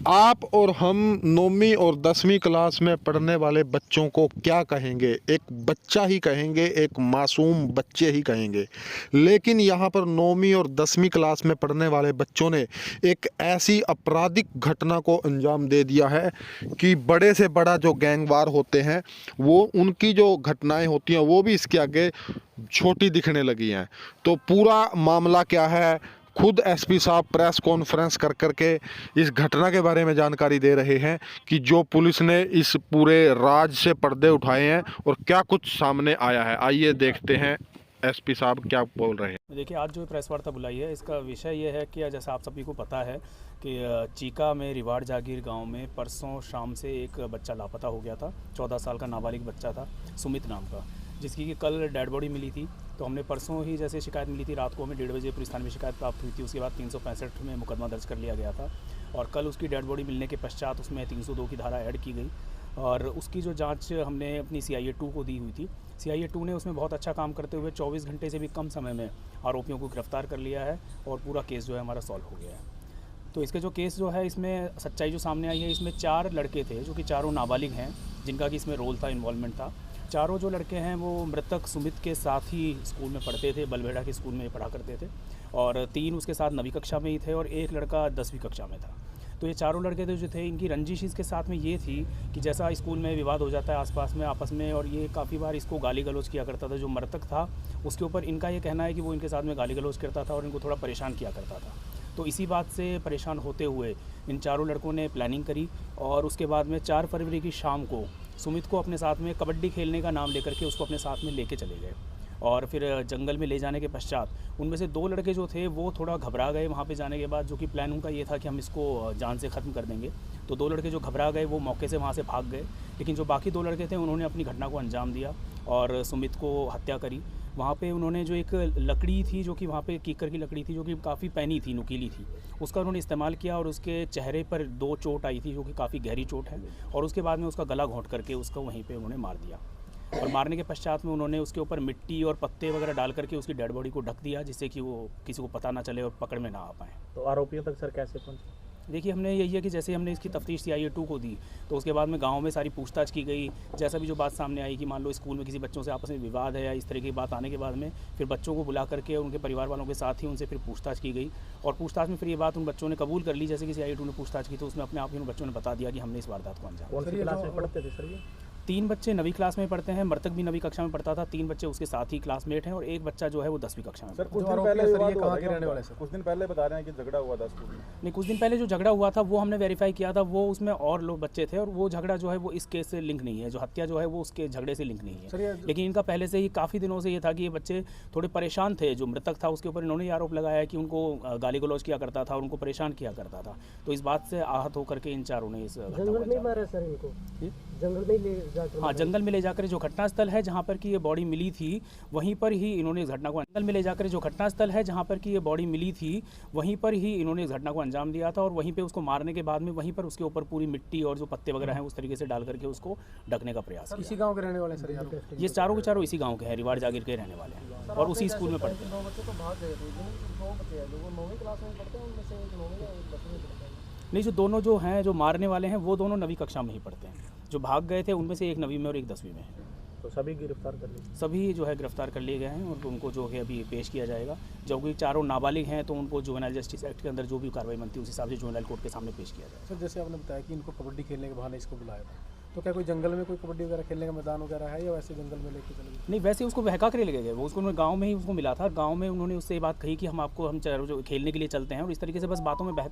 आप और हम 9वीं और 10वीं क्लास में पढ़ने वाले बच्चों को क्या कहेंगे? एक बच्चा ही कहेंगे, एक मासूम बच्चे ही कहेंगे। लेकिन यहाँ पर 9वीं और 10वीं क्लास में पढ़ने वाले बच्चों ने एक ऐसी आपराधिक घटना को अंजाम दे दिया है कि बड़े से बड़ा जो गैंगवार होते हैं, वो उनकी जो घटनाएं होती हैं वो भी इसके आगे छोटी दिखने लगी हैं। तो पूरा मामला क्या है, खुद एसपी साहब प्रेस कॉन्फ्रेंस कर करके इस घटना के बारे में जानकारी दे रहे हैं कि जो पुलिस ने इस पूरे राज से पर्दे उठाए हैं और क्या कुछ सामने आया है। आइए देखते हैं एसपी साहब क्या बोल रहे हैं। देखिए, आज जो प्रेस वार्ता बुलाई है, इसका विषय ये है कि जैसा आप सभी को पता है कि चीका में रिवाड़ जागीर गांव में परसों शाम से एक बच्चा लापता हो गया था। 14 साल का नाबालिग बच्चा था, सुमित नाम का, जिसकी कि कल डेड बॉडी मिली थी। तो हमने परसों ही जैसे शिकायत मिली थी, रात को हमें 1:30 बजे पुलिस थाने में शिकायत प्राप्त हुई थी। उसके बाद 365 में मुकदमा दर्ज कर लिया गया था और कल उसकी डेड बॉडी मिलने के पश्चात उसमें 302 की धारा ऐड की गई और उसकी जो जांच हमने अपनी CIA 2 को दी हुई थी। CIA 2 ने उसमें बहुत अच्छा काम करते हुए 24 घंटे से भी कम समय में आरोपियों को गिरफ्तार कर लिया है और पूरा केस जो है हमारा सॉल्व हो गया है। तो इसके जो केस जो है, इसमें सच्चाई जो सामने आई है, इसमें 4 लड़के थे जो कि चारों नाबालिग हैं, जिनका कि इसमें रोल था, इन्वॉल्वमेंट था। चारों जो लड़के हैं वो मृतक सुमित के साथ ही स्कूल में पढ़ते थे, बलबेड़ा के स्कूल में पढ़ा करते थे और 3 उसके साथ 9वीं कक्षा में ही थे और एक लड़का 10वीं कक्षा में था। तो ये चारों लड़के थे जो थे, इनकी रंजिश इसके साथ में ये थी कि जैसा स्कूल में विवाद हो जाता है आसपास में आपस में, और ये काफ़ी बार इसको गाली गलौज किया करता था। जो मृतक था उसके ऊपर इनका ये कहना है कि वो इनके साथ में गाली गलौज करता था और इनको थोड़ा परेशान किया करता था। तो इसी बात से परेशान होते हुए इन चारों लड़कों ने प्लानिंग करी और उसके बाद में 4 फरवरी की शाम को सुमित को अपने साथ में कबड्डी खेलने का नाम लेकर के उसको अपने साथ में लेके चले गए और फिर जंगल में ले जाने के पश्चात उनमें से 2 लड़के जो थे वो थोड़ा घबरा गए वहाँ पे जाने के बाद, जो कि प्लान उनका ये था कि हम इसको जान से ख़त्म कर देंगे। तो 2 लड़के जो घबरा गए वो मौके से वहाँ से भाग गए, लेकिन जो बाकी 2 लड़के थे उन्होंने अपनी घटना को अंजाम दिया और सुमित को हत्या करी। वहाँ पे उन्होंने जो एक लकड़ी थी, जो कि वहाँ पे कीकर की लकड़ी थी, जो कि काफ़ी पैनी थी, नुकीली थी, उसका उन्होंने इस्तेमाल किया और उसके चेहरे पर 2 चोट आई थी, जो कि काफ़ी गहरी चोट है, और उसके बाद में उसका गला घोंट करके उसको वहीं पे उन्होंने मार दिया। और मारने के पश्चात में उन्होंने उसके ऊपर मिट्टी और पत्ते वगैरह डाल करके उसकी डेड बॉडी को ढक दिया, जिससे कि वो किसी को पता ना चले और पकड़ में ना आ पाए। तो आरोपियों तक सर कैसे पहुंचे? देखिए, हमने यही है कि जैसे हमने इसकी तफ्तीश CIA 2 को दी तो उसके बाद में गांव में सारी पूछताछ की गई। जैसा भी जो बात सामने आई कि मान लो स्कूल में किसी बच्चों से आपस में विवाद है या इस तरह की बात आने के बाद में फिर बच्चों को बुला करके उनके परिवार वालों के साथ ही उनसे फिर पूछताछ की गई और पूछताछ में फिर ये बात उन बच्चों ने कबूल कर ली। जैसे कि CIA 2 ने पूछताछ की तो उसमें अपने आप ही उन बच्चों ने बता दिया कि हमने इस वारदात को अंजाम। कौन सी क्लास में पढ़ते थे सर ये? 3 बच्चे 9वीं क्लास में पढ़ते हैं, मृतक भी 9वीं कक्षा में पढ़ता था। 3 बच्चे उसके साथ ही क्लासमेट हैं और एक बच्चा जो है वो 10वीं कक्षा में। सर कुछ दिन पहले विवाद हुआ था, रहने वाले सर कुछ दिन पहले बता रहे हैं कि झगड़ा हुआ था स्कूल में। नहीं, कुछ दिन पहले जो झगड़ा हुआ था वो हमने वेरीफाई किया था, वो उसमें और लोग बच्चे थे और वो झगड़ा जो है वो इस केस से लिंक नहीं है। जो हत्या जो है वो उसके झगड़े से लिंक नहीं है, लेकिन इनका पहले से ही काफ़ी दिनों से ये था कि ये बच्चे थोड़े परेशान थे। जो मृतक था उसके ऊपर इन्होंने आरोप लगाया कि उनको गाली गलौज किया करता था और उनको परेशान किया करता था। तो इस बात से आहत होकर के इन चारों ने इस जंगल में मारा सर इनको, जंगल में ले जाकर। हाँ, जंगल में ले जाकर जो घटनास्थल है जहाँ पर कि ये बॉडी मिली थी वहीं पर ही इन्होंने इस घटना को जंगल में ले जाकर जो घटनास्थल है जहाँ पर कि ये बॉडी मिली थी वहीं पर ही इन्होंने इस घटना को अंजाम दिया था और वहीं पे उसको मारने के बाद में वहीं पर उसके ऊपर पूरी मिट्टी और जो पत्ते वगैरह हैं उस तरीके से डाल करके उसको ढकने का प्रयास किया। इसी गांव के रहने वाले सर यार? ये चारों के चारों इसी गाँव के हैं, रिवाड़ जागीर के रहने वाले हैं और उसी स्कूल में पढ़ते हैं। 2 बच्चे तो भाग गए थे, 2 बच्चे हैं जो वो 9वीं क्लास में पढ़ते हैं, उनमें से एक 9वीं और एक 10वीं में पढ़ता है। नहीं, जो दोनों जो हैं जो मारने वाले हैं वो दोनों 9वीं कक्षा में ही पढ़ते हैं। जो भाग गए थे उनमें से एक 9वीं में और एक 10वीं में है। तो सभी गिरफ्तार कर लिए? सभी जो है गिरफ्तार कर लिए गए हैं और उनको जो है अभी पेश किया जाएगा। जो कि चारों नाबालिग हैं तो उनको जुवेनाइल जस्टिस एक्ट के अंदर जो भी कार्रवाई बनती है उस हिसाब से जुवेनाइल कोर्ट के सामने पेश किया जाएगा। सर जैसे आपने बताया कि इनको कबड्डी खेलने के बहाने इसको बुलाया था, तो क्या कोई जंगल में कोई कबड्डी वगैरह खेलने का मैदान वगैरह है या वैसे जंगल में लेके चले गए? नहीं, वैसे उसको बहका कर ले गए। वो उसको गाँव में ही उसको मिला था, गाँव में उन्होंने उससे ये बात कही कि हम जो खेलने के लिए चलते हैं और इस तरीके से बस बातों में बहका